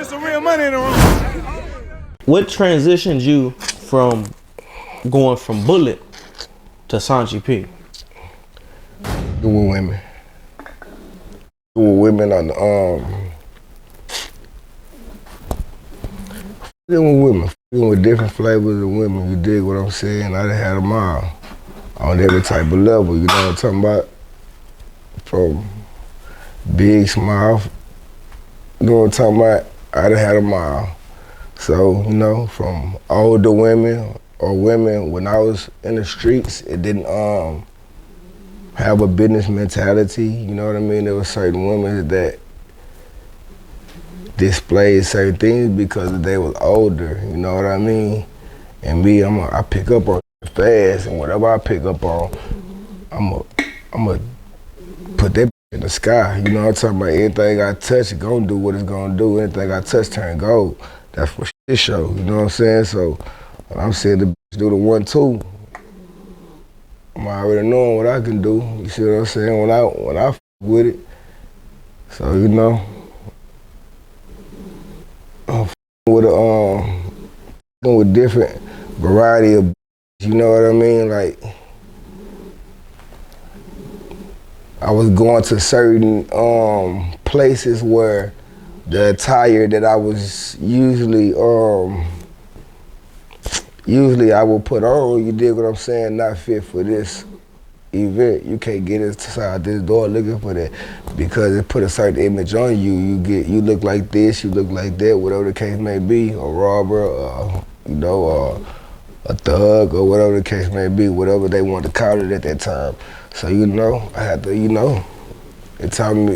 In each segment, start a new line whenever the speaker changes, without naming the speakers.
some real money in the room.
What transitioned you from going from Bullet to Saunchy P?
Doing women. Doing women on the doing women. Doing with different flavors of women. You dig what I'm saying? I done had them all. On every type of level, you know what I'm talking about? From big, small, you know what I'm talking about? I done had them all. So, you know, from older women or women, when I was in the streets, it didn't have a business mentality, you know what I mean? There were certain women that displayed certain things because they was older, you know what I mean? And me, I pick up on fast, and whatever I pick up on, I'ma put that in the sky. You know what I'm talking about? Anything I touch, it gonna do what it's gonna do. Anything I touch turn gold. That's what shit show. You know what I'm saying? So when I'm saying the bitch do the 1-2, I'm already knowing what I can do. You see what I'm saying? When I with it. So you know, I'm with different variety of. You know what I mean? Like, I was going to certain places where the attire that I was usually I would put on, you dig what I'm saying, not fit for this event. You can't get inside this door looking for that because it put a certain image on you. You look like this, you look like that, whatever the case may be, a robber, you know, a thug, or whatever the case may be, whatever they want to call it at that time. So, you know, I had to, you know, it taught me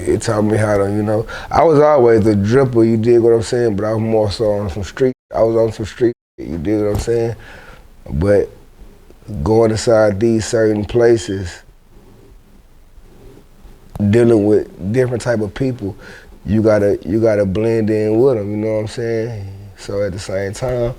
how to, you know, I was always a dripper, you dig what I'm saying, but I was more so on some street. I was on some street, you dig what I'm saying? But going inside these certain places, dealing with different type of people, you gotta blend in with them, you know what I'm saying? So at the same time,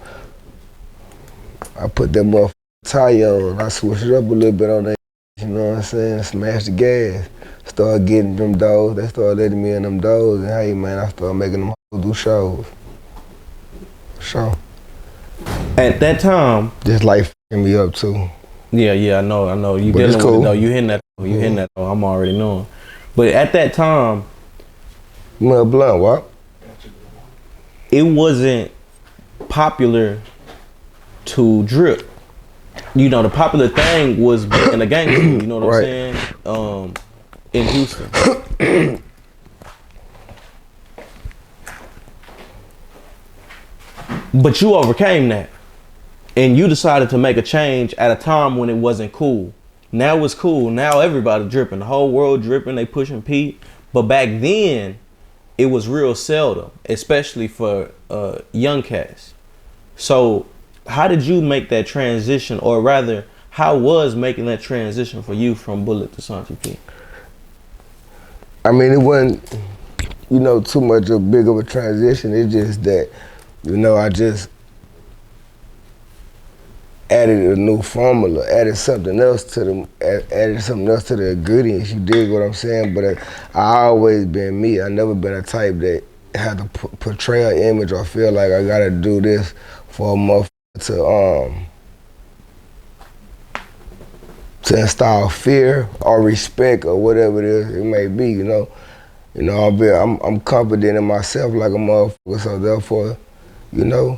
I put that motherfucking tire on, I switched it up a little bit on that, you know what I'm saying? Smash the gas. Started getting them doors, they started letting me in them doors, and hey man, I started making them do shows. So.
At that time.
Just like f***ing me up too.
Yeah, I know. You dealing with it though, you hitting that, hitting that, I'm already knowing. But at that time.
Well, blunt, what?
It wasn't popular to drip. You know, the popular thing was being a gangster, you know what I'm saying? In Houston. But you overcame that. And you decided to make a change at a time when it wasn't cool. Now it's cool. Now everybody dripping. The whole world dripping. They pushing Pete. But back then, it was real seldom, especially for young cats. So how did you make that transition, or rather, how was making that transition for you from Bullet to Saunchy P?
I mean, it wasn't, you know, too much of big of a transition. It's just that, you know, I just added a new formula, added something else to the ingredients. You dig what I'm saying? But I always been me. I never been a type that had to portray an image or feel like I gotta do this for a motherfucker to install fear or respect or whatever it is it may be. You know, I'm confident in myself like a motherfucker. So therefore, you know,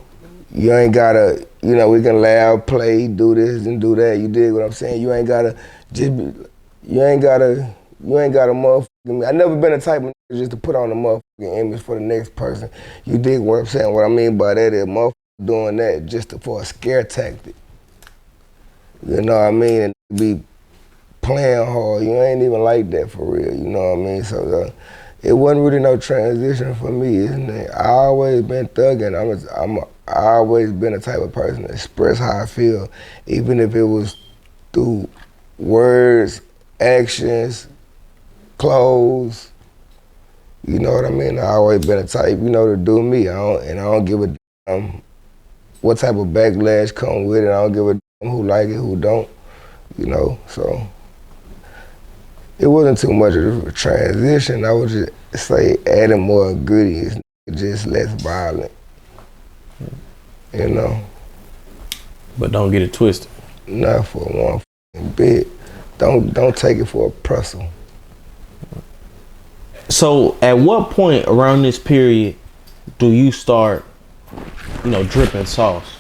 you ain't gotta, you know, we can laugh, play, do this and do that. You dig what I'm saying? You ain't gotta motherfucking, I never been a type of nigga just to put on a motherfucking image for the next person. You dig what I'm saying? What I mean by that is motherfucker doing that just for a scare tactic. You know what I mean? And be playing hard. You ain't even like that for real. You know what I mean? So it wasn't really no transition for me, isn't it? I always been thugging. I always been the type of person to express how I feel, even if it was through words, actions, clothes. You know what I mean? I always been a type, you know, to do me. I don't give a damn what type of backlash come with it. I don't give a damn who like it, who don't. You know, so it wasn't too much of a transition. I would just say adding more ingredients. just less violent. You know?
But don't get it twisted.
Not for one bit. Don't take it for a personal.
So at what point around this period do you start, dripping sauce?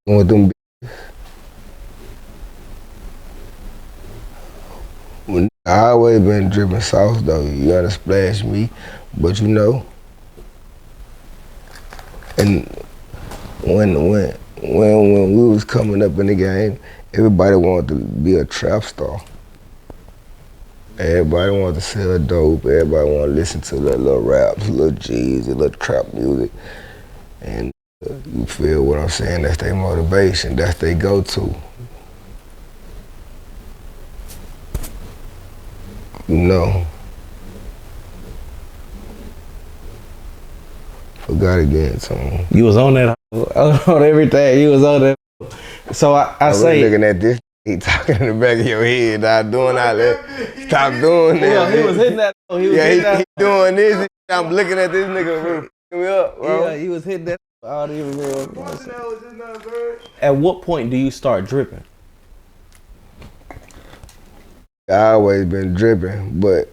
With them, I always been dripping sauce though. You gotta splash me, but and when we was coming up in the game, everybody wanted to be a trap star. Everybody wanted to sell dope. Everybody wanted to listen to little raps, little G's, little trap music, and you feel what I'm saying? That's their motivation. That's their go-to. Forgot again, Tom.
You was on that, on everything. You was on that. So I say,
looking at this, he talking in the back of your head. Not doing all that. Stop doing that.
Yeah, he was hitting that.
He doing this. I'm looking at this nigga really me up, bro.
Yeah, he was hitting that. At what point do you start dripping?
I always been dripping, but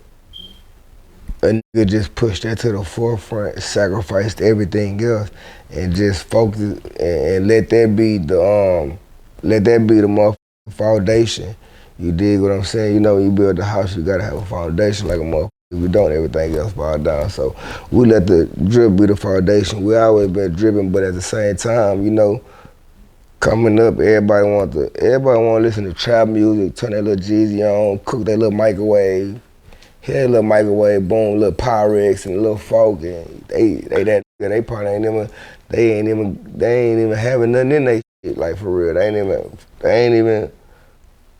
a nigga just pushed that to the forefront, sacrificed everything else, and just focus and let that be the motherfucking foundation. You dig what I'm saying? You build a house, you gotta have a foundation like a motherfucker. If we don't, everything else fall down. So we let the drip be the foundation. We always been dripping, but at the same time, coming up, everybody want to listen to trap music, turn that little Jeezy on, cook that little microwave, hit that little microwave, boom, little Pyrex and a little folk, and they probably ain't even having nothing in they shit, like for real. They ain't even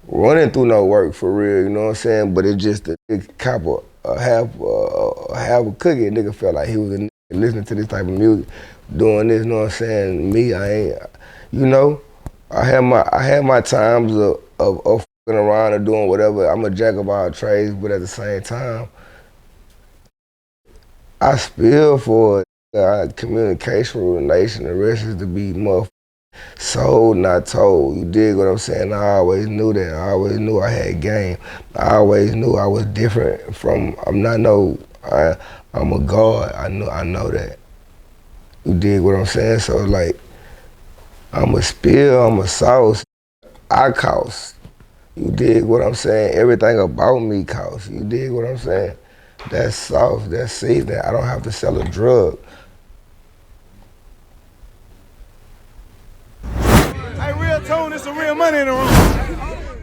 running through no work for real, you know what I'm saying? But it's just a cop half a cookie. A nigga felt like he was a nigga listening to this type of music, doing this, you know what I'm saying? Me, I ain't, I had my times of fucking around or doing whatever. I'm a jack of all trades, but at the same time, I spill for communication relation. The rest is to be motherfucking sold, not told. You dig what I'm saying? I always knew that. I always knew I had game. I always knew I was different from. I'm a god. I know that. You dig what I'm saying? So like, I'm a spill. I'm a sauce. I cost. You dig what I'm saying? Everything about me costs. You dig what I'm saying? That's sauce. That's seasoning. I don't have to sell a drug.
Hey, real tone, it's some real money in the room.